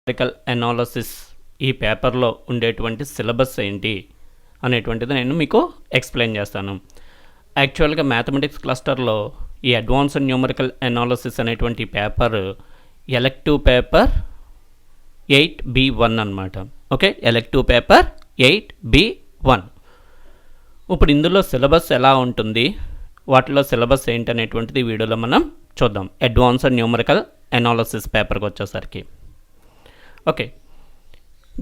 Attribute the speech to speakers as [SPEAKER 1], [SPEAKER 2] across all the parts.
[SPEAKER 1] Numerical analysis ఈ పేపర్లో ఉండేటువంటి సిలబస్ ఏంటి అనేటువంటిది నేను మీకు ఎక్స్ప్లెయిన్ చేస్తాను. యాక్చువల్గా మ్యాథమెటిక్స్ క్లస్టర్లో ఈ అడ్వాన్స్డ్ న్యూమరికల్ అనాలిసిస్ అనేటువంటి పేపర్ ఎలెక్టివ్ పేపర్ 8B1 అనమాట. Okay, elective paper 8B1. ఇప్పుడు ఇందులో సిలబస్ ఎలా ఉంటుంది, వాటిలో సిలబస్ ఏంటనేటువంటిది వీడియోలో మనం చూద్దాం. అడ్వాన్స్డ్ న్యూమరికల్ అనాలిసిస్ పేపర్కి వచ్చేసరికి okay,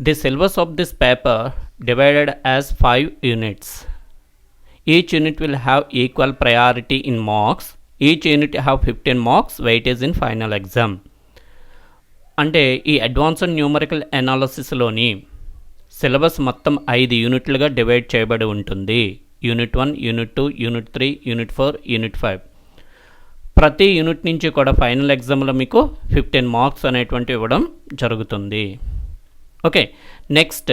[SPEAKER 1] the syllabus of this paper divided as 5 units. Each unit will have equal priority in marks. Each unit have 15 marks weightage in final exam. అంటే ఈ అడ్వాన్స్డ్ న్యూమరికల్ అనాలిసిస్లోని సిలబస్ మొత్తం 5 యూనిట్లుగా divide చేయబడి ఉంటుంది. Unit 1, unit 2, unit 3, unit 4, unit 5. ప్రతి unit నుంచి కూడా final ఎగ్జామ్లో మీకు 15 మార్క్స్ అనేటువంటి ఇవ్వడం జరుగుతుంది. ఓకే, నెక్స్ట్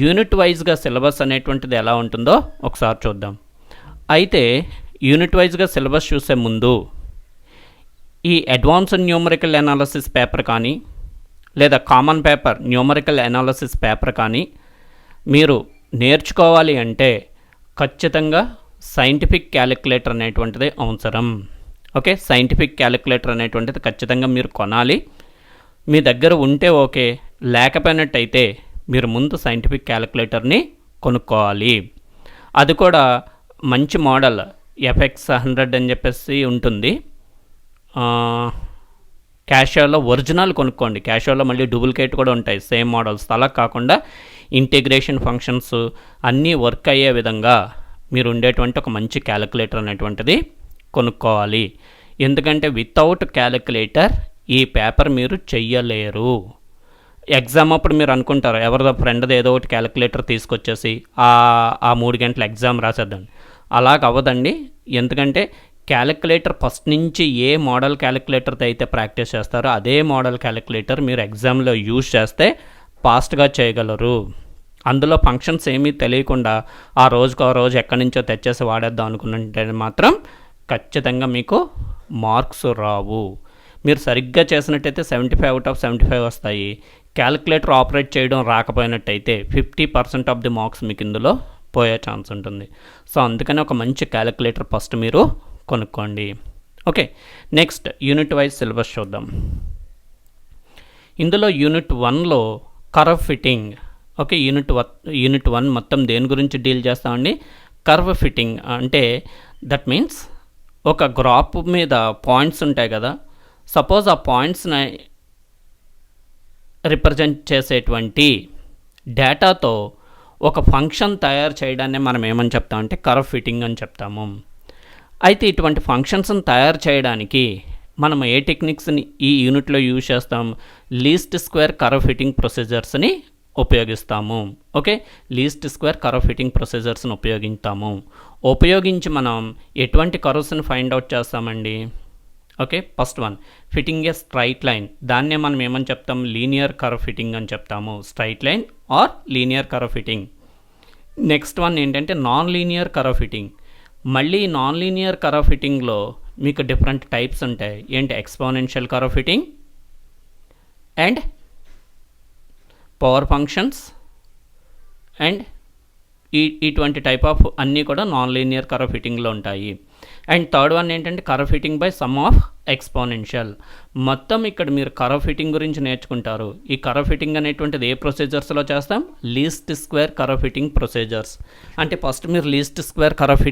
[SPEAKER 1] యూనిట్ వైజ్గా సిలబస్ అనేటువంటిది ఎలా ఉంటుందో ఒకసారి చూద్దాం. అయితే యూనిట్ వైజ్గా సిలబస్ చూసే ముందు ఈ అడ్వాన్స్డ్ న్యూమరికల్ అనాలిసిస్ పేపర్ కానీ లేదా common paper numerical analysis paper కానీ మీరు నేర్చుకోవాలి అంటే ఖచ్చితంగా సైంటిఫిక్ క్యాలిక్యులేటర్ అనేటువంటిది అవసరం. ఓకే, సైంటిఫిక్ క్యాలిక్యులేటర్ అనేటువంటిది ఖచ్చితంగా మీరు కొనాలి. మీ దగ్గర ఉంటే ఓకే, లేకపోయినట్టయితే మీరు ముందు సైంటిఫిక్ క్యాలిక్యులేటర్ని కొనుక్కోవాలి. అది కూడా మంచి మోడల్ FX100 అని చెప్పేసి ఉంటుంది. క్యాషియోలో ఒరిజినల్ కొనుక్కోండి. క్యాషియోలో మళ్ళీ డూప్లికేట్ కూడా ఉంటాయి సేమ్ మోడల్స్. అలా కాకుండా ఇంటిగ్రేషన్ ఫంక్షన్స్ అన్నీ వర్క్ అయ్యే విధంగా మీరు ఉండేటువంటి ఒక మంచి క్యాలిక్యులేటర్ అనేటువంటిది కొనుక్కోవాలి. ఎందుకంటే వితౌట్ క్యాలిక్యులేటర్ ఈ పేపర్ మీరు చెయ్యలేరు. ఎగ్జామ్ అప్పుడు మీరు అనుకుంటారు ఎవరిదో ఫ్రెండ్ది ఏదో ఒకటి క్యాలిక్యులేటర్ తీసుకొచ్చేసి ఆ 3 గంటల ఎగ్జామ్ రాసేద్దాం. అలాగ అవ్వదండి. ఎందుకంటే క్యాలిక్యులేటర్ ఫస్ట్ నుంచి ఏ మోడల్ క్యాలిక్యులేటర్తో అయితే ప్రాక్టీస్ చేస్తారో అదే మోడల్ క్యాలిక్యులేటర్ మీరు ఎగ్జామ్లో యూజ్ చేస్తే ఫాస్ట్గా చేయగలరు. అందులో ఫంక్షన్స్ ఏమీ తెలియకుండా ఆ రోజు ఎక్కడి నుంచో తెచ్చేసి వాడేద్దాం అనుకున్నట్టే మాత్రం ఖచ్చితంగా మీకు మార్క్స్ రావు. మీరు సరిగ్గా చేసినట్టయితే 75 out of 75 వస్తాయి. క్యాలిక్యులేటర్ ఆపరేట్ చేయడం రాకపోయినట్టయితే 50% ఆఫ్ ది మార్క్స్ మీకు ఇందులో పోయే ఛాన్స్ ఉంటుంది. సో అందుకని ఒక మంచి క్యాలిక్యులేటర్ ఫస్ట్ మీరు కొనుక్కోండి. Okay, next unit wise syllabus చూద్దాం. ఇందులో యూనిట్ 1లో కర్వ్ ఫిట్టింగ్. ఓకే, యూనిట్ 1 మొత్తం దేని గురించి డీల్ చేస్తామండి? కర్వ్ ఫిట్టింగ్ అంటే దట్ మీన్స్ ఒక గ్రాఫ్ మీద పాయింట్స్ ఉంటాయి కదా, సపోజ్ ఆ పాయింట్స్ని రిప్రజెంట్ చేసేటువంటి డేటాతో ఒక ఫంక్షన్ తయారు చేయడాన్ని మనం ఏమని చెప్తామంటే కర్వ్ ఫిట్టింగ్ అని చెప్తాము. అయితే ఇటువంటి ఫంక్షన్స్ని తయారు చేయడానికి మనం ఏ టెక్నిక్స్ని ఈ యూనిట్లో యూజ్ చేస్తాం? లీస్ట్ స్క్వేర్ కర్వ్ ఫిట్టింగ్ ప్రొసీజర్స్ని ఉపయోగిస్తాము. Okay, least square curve fitting ప్రొసీజర్స్ని ఉపయోగించి మనం ఎటువంటి కర్వ్స్ని ఫైండ్ అవుట్ చేస్తామండి? Okay, first one fitting a straight line. దాన్నే మనం ఏమని చెప్తాం? లీనియర్ కర్వ్ ఫిట్టింగ్ అని చెప్తాము. Straight line or linear curve fitting. Next one ఏంటంటే నాన్ లీనియర్ కర్వ్ ఫిట్టింగ్. మళ్ళీ నాన్ లీనియర్ కర్వ్ ఫిట్టింగ్లో మీకు డిఫరెంట్ టైప్స్ ఉంటాయి. ఏంటి? Exponential curve fitting and power functions and ఇటువంటి టైప్ ఆఫ్ అన్నీ కూడా నాన్ లీనియర్ కర్వ్ ఫిట్టింగ్లో ఉంటాయి. అండ్ థర్డ్ వన్ ఏంటంటే curve fitting by some of exponential. మొత్తం ఇక్కడ మీరు కర్వ్ ఫిట్టింగ్ గురించి నేర్చుకుంటారు. ఈ కర్వ్ ఫిట్టింగ్ అనేటువంటిది ఏ ప్రొసీజర్స్లో చేస్తాం? Least square curve fitting procedures. అంటే ఫస్ట్ మీరు లీస్ట్ స్క్వేర్ కర్వ్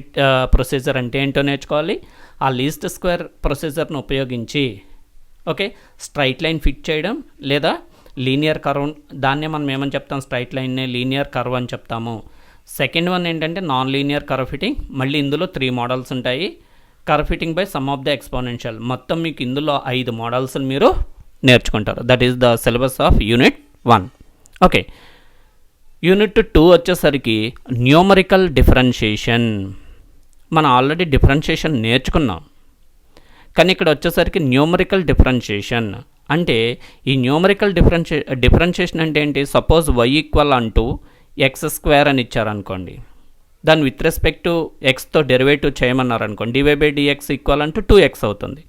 [SPEAKER 1] ప్రొసీజర్ అంటే ఏంటో నేర్చుకోవాలి. ఆ లీస్ట్ స్క్వేర్ ప్రొసీజర్ను ఉపయోగించి ఓకే స్ట్రైట్ లైన్ ఫిట్ చేయడం లేదా లీనియర్ కర్వ్, దాన్నే మనం ఏమని చెప్తాం? స్ట్రైట్ లైన్నే లీనియర్ కర్వ్ అని చెప్తాము. సెకండ్ వన్ ఏంటంటే నాన్ లీనియర్ కర్వ్ ఫిట్టింగ్. మళ్ళీ ఇందులో 3 మోడల్స్ ఉంటాయి. Curve fitting by some of the exponential. మొత్తం మీకు ఇందులో 5 మోడల్స్ని మీరు నేర్చుకుంటారు. That is the syllabus of unit 1. Okay, unit 2 వచ్చేసరికి న్యూమరికల్ డిఫరెన్షియేషన్. మనం ఆల్రెడీ డిఫరెన్షియేషన్ నేర్చుకున్నాం, కానీ ఇక్కడ వచ్చేసరికి న్యూమరికల్ డిఫరెన్షియేషన్ అంటే ఈ న్యూమరికల్ డిఫరెన్షియేషన్ అంటే ఏంటి? సపోజ్ y ఈక్వల్ అంటూ x² అని ఇచ్చారనుకోండి, దాన్ని విత్ రెస్పెక్ట్ టు ఎక్స్తో డెరివేటివ్ చేయమన్నారనుకోండి, dy/dx ఈక్వల్ అంటూ 2x అవుతుంది.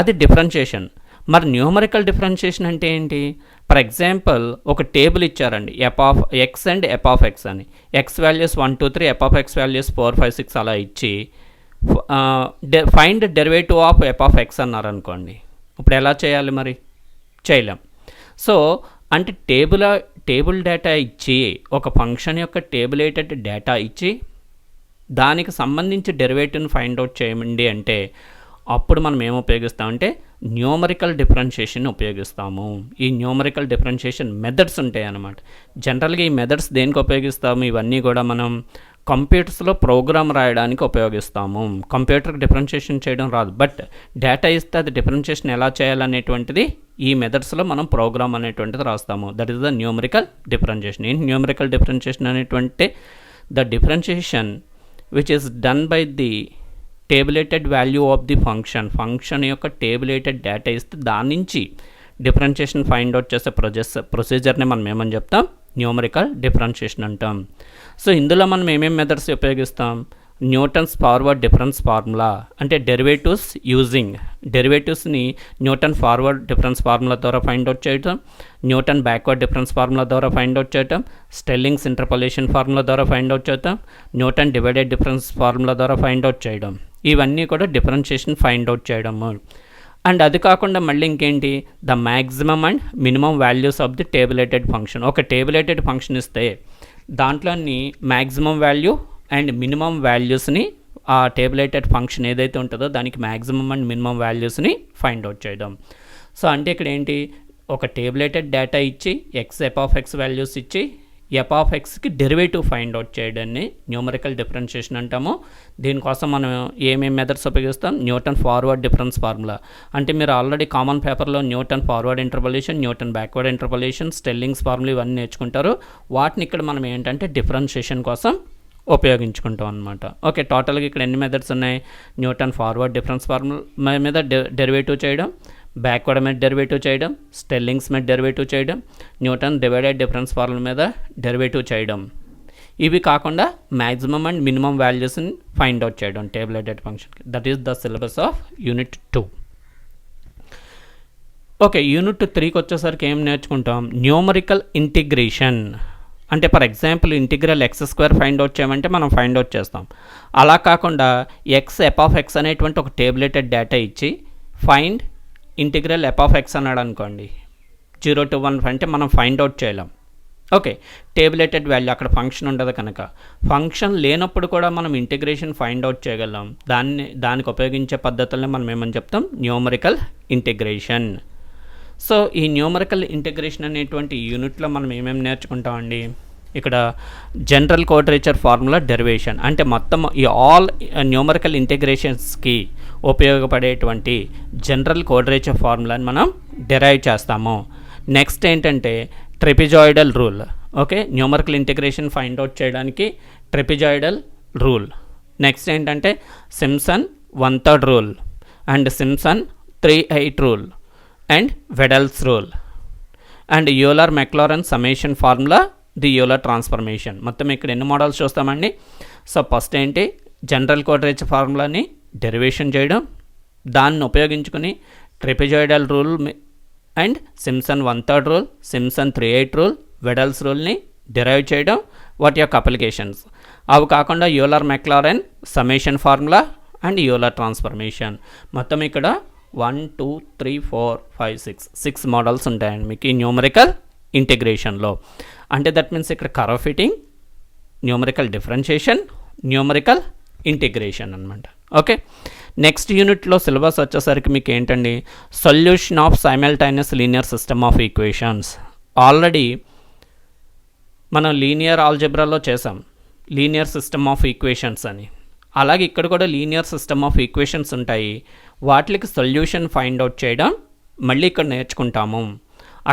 [SPEAKER 1] అది డిఫరెన్షియేషన్. మరి న్యూమరికల్ డిఫరెన్షియేషన్ అంటే ఏంటి? ఫర్ ఎగ్జాంపుల్ ఒక టేబుల్ ఇచ్చారండి, f of x and f of x అని, x values 1 2 3, f of x values 4 5 6 అలా ఇచ్చి find derivative of f of x అన్నారు అనుకోండి. ఇప్పుడు ఎలా చేయాలి మరి? చేయలేం. సో అంటే టేబుల్ డేటా ఇచ్చి, ఒక ఫంక్షన్ యొక్క టేబులేటెడ్ డేటా ఇచ్చి దానికి సంబంధించి డెరివేటివ్ని ఫైండ్ అవుట్ చేయండి అంటే అప్పుడు మనం ఏం ఉపయోగిస్తామంటే న్యూమరికల్ డిఫరెన్షియేషన్ ఉపయోగిస్తాము. ఈ న్యూమరికల్ డిఫరెన్షియేషన్ మెథడ్స్ ఉంటాయి అన్నమాట. జనరల్గా ఈ మెథడ్స్ దేనికి ఉపయోగిస్తాము? ఇవన్నీ కూడా మనం కంప్యూటర్స్లో ప్రోగ్రామ్ రాయడానికి ఉపయోగిస్తాము. కంప్యూటర్కి డిఫరెన్షియేషన్ చేయడం రాదు, బట్ డేటా ఇస్తే అది డిఫరెన్షియేషన్ ఎలా చేయాలనేటువంటిది ఈ మెథడ్స్లో మనం ప్రోగ్రామ్ అనేటువంటిది రాస్తాము. That is the numerical differentiation. ఏంటి న్యూమరికల్ డిఫరెన్షియేషన్ అనేటువంటి the differentiation which is done by the tabulated value of the function యొక్క టేబులేటెడ్ డేటా ఇస్తే దాని నుంచి డిఫరెన్షియేషన్ ఫైండ్ అవుట్ చేసే ప్రొసీజర్ని మనం ఏమని చెప్తాం? న్యూమరికల్ డిఫరెన్షియేషన్ అంటాం. సో ఇందులో మనం ఏమేమి మెథడ్స్ ఉపయోగిస్తాం? న్యూటన్స్ ఫార్వర్డ్ డిఫరెన్స్ ఫార్ములా, అంటే డెరివేటివ్స్ని న్యూటన్ ఫార్వర్డ్ డిఫరెన్స్ ఫార్ములా ద్వారా ఫైండ్ అవుట్ చేయటం, న్యూటన్ బ్యాక్వర్డ్ డిఫరెన్స్ ఫార్ములా ద్వారా ఫైండ్ అవుట్ చేయటం, స్టెల్లింగ్స్ ఇంటర్పోలేషన్ ఫార్ములా ద్వారా ఫైండ్ అవుట్ చేయటం, న్యూటన్ డివైడెడ్ డిఫరెన్స్ ఫార్ములా ద్వారా ఫైండ్ అవుట్ చేయడం. ఇవన్నీ కూడా డిఫరెన్షియేషన్ ఫైండ్ అవుట్ చేయడము. అండ్ అది కాకుండా మళ్ళీ ఇంకేంటి? The maximum and minimum values of the tabulated function. ఒక టేబులేటెడ్ ఫంక్షన్ ఇస్తే దాంట్లోని మ్యాక్సిమం వాల్యూ అండ్ మినిమం వాల్యూస్ని, ఆ టేబులేటెడ్ ఫంక్షన్ ఏదైతే ఉంటుందో దానికి మ్యాక్సిమం అండ్ మినిమం వాల్యూస్ని ఫైండ్ అవుట్ చేయడం. సో అంటే ఇక్కడ ఏంటి? ఒక టేబులేటెడ్ డేటా ఇచ్చి ఎఫ్ ఆఫ్ ఎక్స్ వాల్యూస్ ఇచ్చి ఎఫ్ ఆఫ్ ఎక్స్కి డెరివేటివ్ ఫైండ్ అవుట్ చేయడాన్ని న్యూమరికల్ డిఫరెన్షియేషన్ అంటాము. దీనికోసం మనం ఏమేమి మెథడ్స్ ఉపయోగిస్తాం? న్యూటన్ ఫార్వర్డ్ డిఫరెన్స్ ఫార్ములా, అంటే మీరు ఆల్రెడీ కామన్ పేపర్లో Newton forward interpolation, Newton backward interpolation, Stirling's formula ఇవన్నీ నేర్చుకుంటారు. వాటిని ఇక్కడ మనం ఏంటంటే డిఫరెన్షియేషన్ కోసం ఉపయోగించుకుంటాం అనమాట. ఓకే, టోటల్గా ఇక్కడ ఎన్ని మెథడ్స్ ఉన్నాయి? న్యూటన్ ఫార్వర్డ్ డిఫరెన్స్ ఫార్ములా మీద డెరివేటివ్ చేయడం, బ్యాక్వర్డ్ మీద డెరివేటివ్ చేయడం, స్టెల్లింగ్స్ మీద డెరివేటివ్ చేయడం, న్యూటన్ డివైడెడ్ డిఫరెన్స్ ఫార్ములా మీద డెరివేటివ్ చేయడం. ఇవి కాకుండా మ్యాక్సిమం అండ్ మినిమం వాల్యూస్ని ఫైండ్ అవుట్ చేయడం టేబులేటెడ్ ఫంక్షన్కి. That is the syllabus of unit 2. Okay, unit 3కి వచ్చేసరికి ఏం నేర్చుకుంటాం? Numerical integration. అంటే for example integral x² find out చేయమంటే మనం ఫైండ్ అవుట్ చేస్తాం. అలా కాకుండా ఎఫ్ ఆఫ్ ఎక్స్ అనేటువంటి ఒక టేబులేటెడ్ డేటా ఇచ్చి find integral F of X అన్నాడు అనుకోండి, 0 to 1 అంటే మనం ఫైండ్ అవుట్ చేయలేం. ఓకే, టేబులేటెడ్ వాల్యూ అక్కడ ఫంక్షన్ ఉండదు కనుక. ఫంక్షన్ లేనప్పుడు కూడా మనం ఇంటిగ్రేషన్ ఫైండ్ అవుట్ చేయగలం. దానికి ఉపయోగించే పద్ధతుల్ని మనం ఏమని చెప్తాం? Numerical integration. సో ఈ న్యూమరికల్ ఇంటిగ్రేషన్ అనేటువంటి యూనిట్లో మనం ఏమేమి నేర్చుకుంటామండి? ఇక్కడ జనరల్ క్వాడ్రేచర్ ఫార్ములా డెరివేషన్, అంటే మొత్తం ఈ ఆల్ న్యూమరికల్ ఇంటిగ్రేషన్స్కి ఉపయోగపడేటువంటి జనరల్ క్వాడ్రేచర్ ఫార్ములాని మనం డెరైవ్ చేస్తాము. నెక్స్ట్ ఏంటంటే trapezoidal rule. Okay, numerical integration find out చేయడానికి ట్రెపిజాయిడల్ రూల్. నెక్స్ట్ ఏంటంటే Simpson 1/3 rule and Simpson 3/8 rule and Weddle's rule and Euler Maclaurin summation formula, the Euler transformation. మొత్తం ఇక్కడ ఎన్ని models చూస్తామండి? సో ఫస్ట్ ఏంటి? జనరల్ క్వాడ్రేచర్ ఫార్ములాని derivation చేయడం, దాన్ని ఉపయోగించుకుని trapezoidal rule and Simpson 1/3 rule, Simpson 3/8 rule, Weddle's రూల్ని డెరైవ్ చేయడం, వాటి యొక్క అప్లికేషన్స్. అవి కాకుండా Euler Maclaurin summation formula and Euler transformation. మొత్తం ఇక్కడ 1 2 3 4 5 6 మోడల్స్ ఉంటాయండి మీకు ఈ న్యూమరికల్ ఇంటిగ్రేషన్లో. అంటే దట్ మీన్స్ ఇక్కడ curve fitting, numerical differentiation, numerical integration అనమాట. ఓకే, నెక్స్ట్ యూనిట్లో సిలబస్ వచ్చేసరికి మీకు ఏంటండి? Solution of simultaneous linear system of equations. Already మనం లీనియర్ ఆల్జెబ్రాలో చేసాం లీనియర్ సిస్టమ్ ఆఫ్ ఈక్వేషన్స్ అని. అలాగే ఇక్కడ కూడా లీనియర్ సిస్టమ్ ఆఫ్ ఈక్వేషన్స్ ఉంటాయి. వాటికి సొల్యూషన్ ఫైండ్ అవుట్ చేయడం మళ్ళీ ఇక్కడ నేర్చుకుంటాము.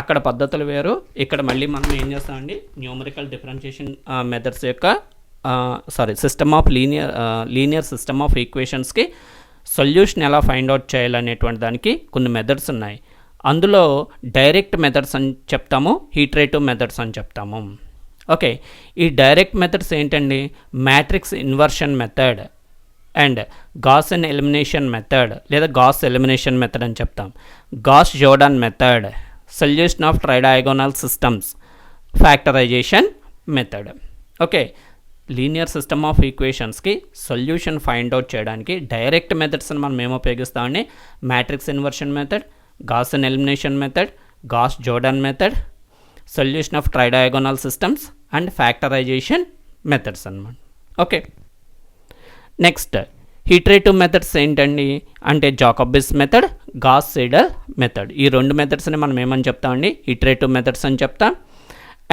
[SPEAKER 1] అక్కడ పద్ధతులు వేరు, ఇక్కడ మళ్ళీ మనం ఏం చేస్తామండి? న్యూమరికల్ డిఫరెన్షియేషన్ మెథడ్స్ యొక్క system of linear system of ఈక్వేషన్స్కి సొల్యూషన్ ఎలా ఫైండ్ అవుట్ చేయాలనేటువంటి దానికి కొన్ని మెథడ్స్ ఉన్నాయి. అందులో డైరెక్ట్ మెథడ్స్ అని చెప్తాము, ఇటరేటివ్ మెథడ్స్ అని చెప్తాము. ఓకే, ఈ డైరెక్ట్ మెథడ్స్ ఏంటండి? Matrix inversion method and Gaussian elimination method లేదా గాస్ ఎలిమినేషన్ మెథడ్ అని చెప్తాం. Gauss Jordan method, solution of tridiagonal systems factorization method. Okay, linear system of ఈక్వేషన్స్కి సొల్యూషన్ ఫైండ్ అవుట్ చేయడానికి direct మెథడ్స్ని మనం ఏమో ఉపయోగిస్తామండి. Matrix inversion method, Gaussian elimination method, Gauss Jordan method, solution of tridiagonal systems and factorization methods అన్నమాట. Okay, next iterative methods ఏంటండి అంటే Jacobi's method, Gauss Seidel method. ఈ రెండు మెథడ్స్ని మనం ఏమని చెప్తామండి, ఇటరేటివ్ మెథడ్స్ అని చెప్తాం.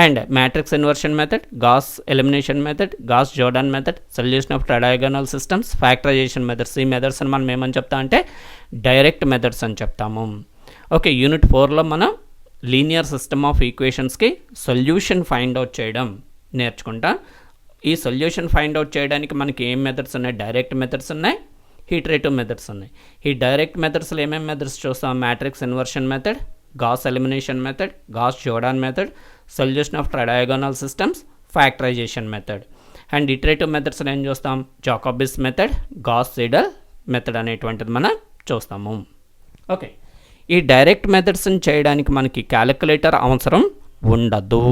[SPEAKER 1] And matrix inversion method, Gauss elimination method, Gauss Jordan method, solution of tridiagonal systems, factorization methods. ఈ మెథడ్స్ని మనం ఏమని చెప్తాం అంటే డైరెక్ట్ మెథడ్స్ అని చెప్తాము. ఓకే, యూనిట్ 4లో మనం లీనియర్ సిస్టమ్ ఆఫ్ ఈక్వేషన్స్కి సొల్యూషన్ ఫైండ్ అవుట్ చేయడం నేర్చుకుంటాం. ఈ సొల్యూషన్ ఫైండ్ అవుట్ చేయడానికి మనకి ఏం మెథడ్స్ ఉన్నాయి, డైరెక్ట్ మెథడ్స్ ఉన్నాయి, ఇటరేటివ్ మెథడ్స్ ఉన్నాయి. ఈ డైరెక్ట్ మెథడ్స్లో ఏమేమి మెథడ్స్ చూస్తాం, matrix inversion method, Gauss elimination method, Gauss Jordan method, solution of tridiagonal systems, factorization method. And iterative మెథడ్స్లో ఏం చూస్తాం, Jacobi's method, Gauss Seidel method అనేటువంటిది మనం చూస్తాము. ఓకే, ఈ డైరెక్ట్ మెథడ్స్ని చేయడానికి మనకి క్యాలిక్యులేటర్ అవసరం ఉండదు.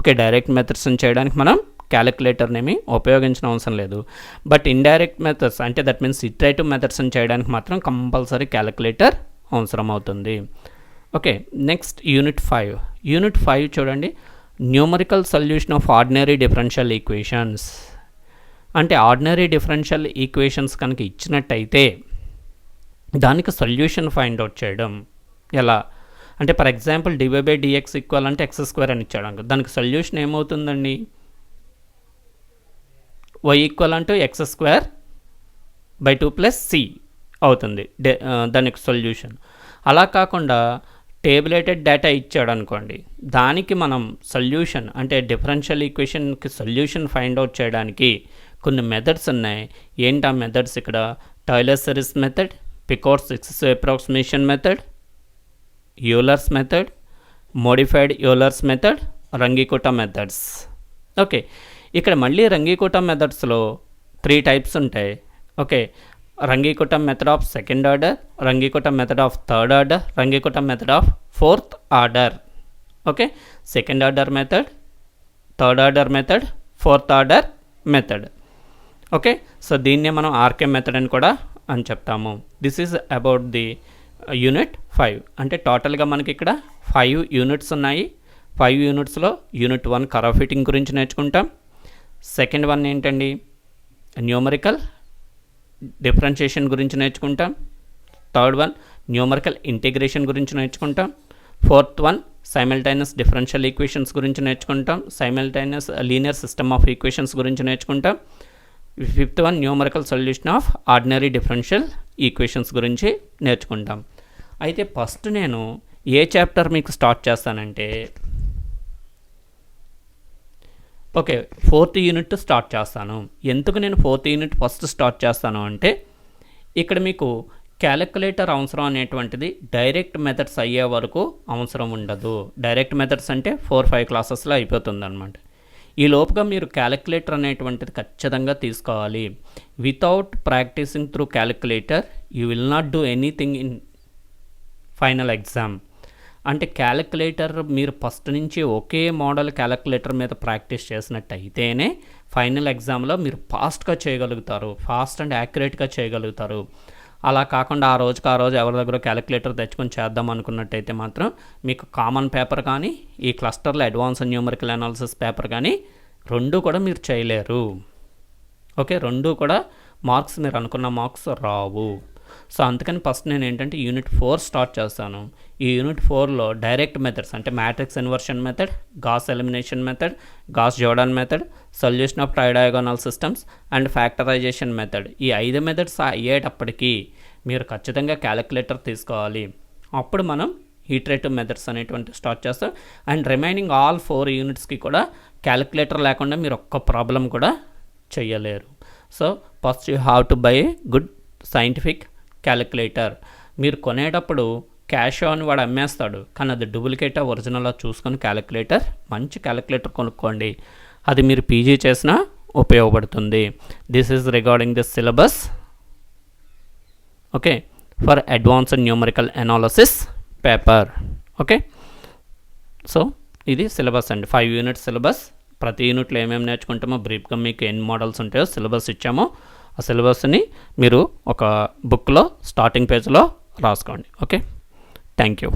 [SPEAKER 1] ఓకే, డైరెక్ట్ మెథడ్స్ని చేయడానికి మనం క్యాలిక్యులేటర్నేమి ఉపయోగించిన అవసరం లేదు. బట్ ఇండైరెక్ట్ మెథడ్స్ అంటే దట్ మీన్స్ ఇటరేటివ్ మెథడ్స్ని చేయడానికి మాత్రం కంపల్సరీ క్యాలిక్యులేటర్ అవసరం అవుతుంది. Okay, next unit 5. యూనిట్ 5 చూడండి, numerical solution of ordinary differential equations. అంటే ఆర్డినరీ డిఫరెన్షియల్ ఈక్వేషన్స్ కనుక ఇచ్చినట్టయితే దానికి సొల్యూషన్ ఫైండ్ అవుట్ చేయడం ఎలా అంటే, ఫర్ ఎగ్జాంపుల్ dy/dx ఈక్వల్ అంటే x² అని ఇచ్చాడు. దానికి సొల్యూషన్ ఏమవుతుందండి, y ఈక్వల్ అంటూ x²/2 + c అవుతుంది దానికి సొల్యూషన్. అలా కాకుండా టేబులేటెడ్ డేటా ఇచ్చాడు అనుకోండి, దానికి మనం సొల్యూషన్ అంటే డిఫరెన్షియల్ ఈక్వేషన్కి సొల్యూషన్ ఫైండ్ అవుట్ చేయడానికి కొన్ని మెథడ్స్ ఉన్నాయి. ఏంటి ఆ మెథడ్స్ ఇక్కడ, Taylor series method, Picard successive approximation method, Euler's method, modified Euler's method, Runge Kutta methods. Okay, ఇక్కడ మళ్ళీ రంగీకోటా మెథడ్స్లో 3 టైప్స్ ఉంటాయి. Okay, Runge Kutta method of second order, Runge Kutta method of third order, Runge Kutta method of fourth order. Okay, second order method, third order method, fourth order method. Okay, so దీన్నే మనం RK method అని కూడా అని చెప్తాము. This is about the unit 5. అంటే టోటల్గా మనకి ఇక్కడ 5 యూనిట్స్ ఉన్నాయి. 5 యూనిట్స్లో యూనిట్ 1 కర్వ్ ఫిట్టింగ్ గురించి నేర్చుకుంటాం. సెకండ్ వన్ ఏంటండి, న్యూమరికల్ డిఫరెన్షియేషన్ గురించి నేర్చుకుంటాం. థర్డ్ వన్ న్యూమరికల్ ఇంటిగ్రేషన్ గురించి నేర్చుకుంటాం. ఫోర్త్ వన్ సైమల్టైనస్ డిఫరెన్షియల్ ఈక్వేషన్స్ గురించి నేర్చుకుంటాం. సైమల్టైనస్ లీనియర్ సిస్టమ్ ఆఫ్ ఈక్వేషన్స్ గురించి నేర్చుకుంటాం. Fifth one numerical solution of ordinary differential equations గురించి నేర్చుకుంటాం. అయితే ఫస్ట్ నేను ఏ చాప్టర్ మీకు స్టార్ట్ చేస్తానంటే, ఓకే, 4th యూనిట్ స్టార్ట్ చేస్తాను. ఎందుకు నేను 4th యూనిట్ ఫస్ట్ స్టార్ట్ చేస్తాను అంటే, ఇక్కడ మీకు క్యాలిక్యులేటర్ అవసరం అనేటువంటిది డైరెక్ట్ మెథడ్స్ అయ్యే వరకు అవసరం ఉండదు. డైరెక్ట్ మెథడ్స్ అంటే 4-5 క్లాసెస్లో అయిపోతుంది అనమాట. ఈ లోపుగా మీరు క్యాలిక్యులేటర్ అనేటువంటిది ఖచ్చితంగా తీసుకోవాలి. Without practising through calculator you will not do anything in final exam. అంటే క్యాలిక్యులేటర్ మీరు ఫస్ట్ నుంచి ఒకే మోడల్ క్యాలిక్యులేటర్ మీద ప్రాక్టీస్ చేసినట్టయితేనే ఫైనల్ ఎగ్జామ్లో మీరు ఫాస్ట్గా చేయగలుగుతారు, ఫాస్ట్ అండ్ యాక్యురేట్గా చేయగలుగుతారు. అలా కాకుండా ఆ రోజుకి ఆ రోజు ఎవరి దగ్గర క్యాలిక్యులేటర్ తెచ్చుకొని చేద్దాం అనుకున్నట్టయితే మాత్రం మీకు కామన్ పేపర్ కానీ ఈ క్లస్టర్లో అడ్వాన్స్ న్యూమరికల్ అనాలిసిస్ పేపర్ కానీ రెండూ కూడా మీరు చేయలేరు. ఓకే, రెండూ కూడా మార్క్స్ మీరు అనుకున్న మార్క్స్ రావు. సో అందుకని ఫస్ట్ నేను ఏంటంటే యూనిట్ 4 స్టార్ట్ చేస్తాను. ఈ యూనిట్ 4లో డైరెక్ట్ మెథడ్స్ అంటే matrix inversion method, Gauss elimination method, Gauss Jordan method, solution of tridiagonal systems and factorization method, ఈ 5 మెథడ్స్ అయ్యేటప్పటికీ మీరు ఖచ్చితంగా క్యాలిక్యులేటర్ తీసుకోవాలి. అప్పుడు మనం ఇటరేటివ్ మెథడ్స్ అనేటువంటి స్టార్ట్ చేస్తాం. అండ్ రిమైనింగ్ ఆల్ 4 యూనిట్స్కి కూడా క్యాలిక్యులేటర్ లేకుండా మీరు ఒక్క ప్రాబ్లం కూడా చేయలేరు. So first you have to buy a good scientific calculator. మీరు కొనేటప్పుడు క్యాష్ అని వాడు అమ్మేస్తాడు, కానీ అది డూప్లికేటా ఒరిజినల్గా చూసుకొని క్యాలిక్యులేటర్, మంచి క్యాలిక్యులేటర్ కొనుక్కోండి. అది మీరు పీజీ చేసినా ఉపయోగపడుతుంది. This is regarding this syllabus, okay, for advanced numerical analysis paper. Okay. So ఇది సిలబస్ అండి, 5 యూనిట్స్ సిలబస్. ప్రతి యూనిట్లో ఏమేమి నేర్చుకుంటామో బ్రీఫ్గా మీకు ఎన్ని మోడల్స్ ఉంటాయో సిలబస్ ఇచ్చామో ఆ సిలబస్ని మీరు ఒక బుక్లో స్టార్టింగ్ పేజ్లో రాసుకోండి. Okay, thank you.